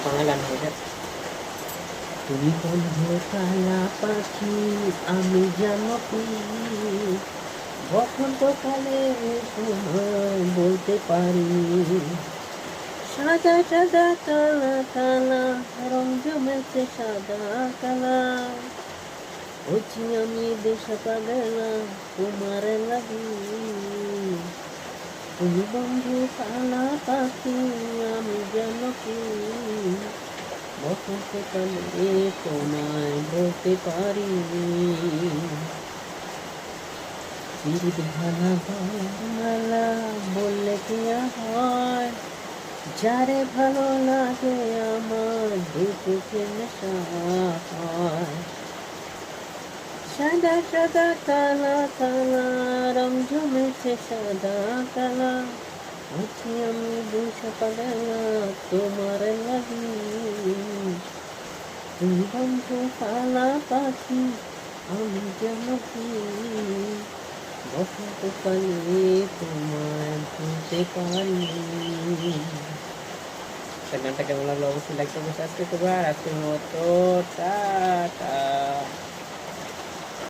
বাংলা গান হয়ে যায়। তুমি বন্ধু কালা পাখি আমি জানো কি বসন্তকালে তোমায় বলতে পারি সাদা সাদা কালা কালা রং জমেছে সাদা কালা হচ্ছি আমি দেশা পাগলা তোমার লাগি তুমি বন্ধু কালা পাখি আমি জানো কি বসন্তকালে তোমায় বলতে পারি চির ভালা ভালা বললে কি আর হয় যারে ভালো লাগে আমার দুটোকে নেশা হয় সাদা সাদা কালা কালা রং জমেছে সাদা কালা আছি আমি দুশা পাগলা তোমার লাগি তুমি বন্ধু কালা পাখি আমি যেন কি বসন্তকালে তোমায় ভুলতে পারি। গানটা কেমন লাগলো অবশ্যই লাইক করবে, সাবস্ক্রাইব করবে, আর আজকের মতো টাটা।